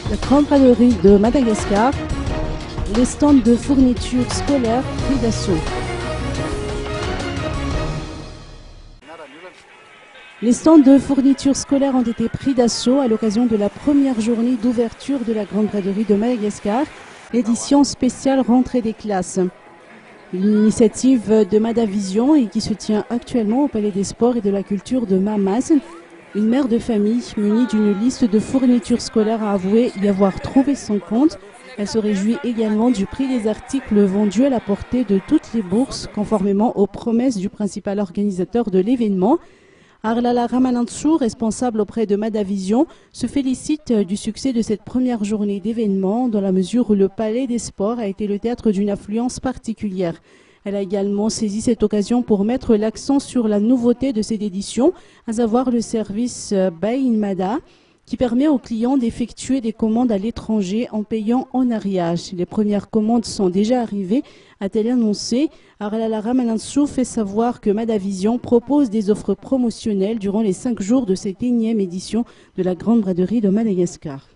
La grande braderie de Madagascar, les stands de fournitures scolaires pris d'assaut. Les stands de fournitures scolaires ont été pris d'assaut à l'occasion de la première journée d'ouverture de la grande braderie de Madagascar, l'édition spéciale rentrée des classes. Une initiative de Madavision et qui se tient actuellement au Palais des Sports et de la Culture de Mamas. Une mère de famille munie d'une liste de fournitures scolaires a avoué y avoir trouvé son compte. Elle se réjouit également du prix des articles vendus à la portée de toutes les bourses, conformément aux promesses du principal organisateur de l'événement. Arlala Ramanantsu, responsable auprès de Madavision, se félicite du succès de cette première journée d'événement dans la mesure où le Palais des Sports a été le théâtre d'une affluence particulière. Elle a également saisi cette occasion pour mettre l'accent sur la nouveauté de cette édition, à savoir le service Buy in Mada, qui permet aux clients d'effectuer des commandes à l'étranger en payant en arrière. Les premières commandes sont déjà arrivées, a-t-elle annoncé. Arlala Ramanantsu fait savoir que Madavision propose des offres promotionnelles durant les 5 jours de cette énième édition de la Grande Braderie de Madagascar.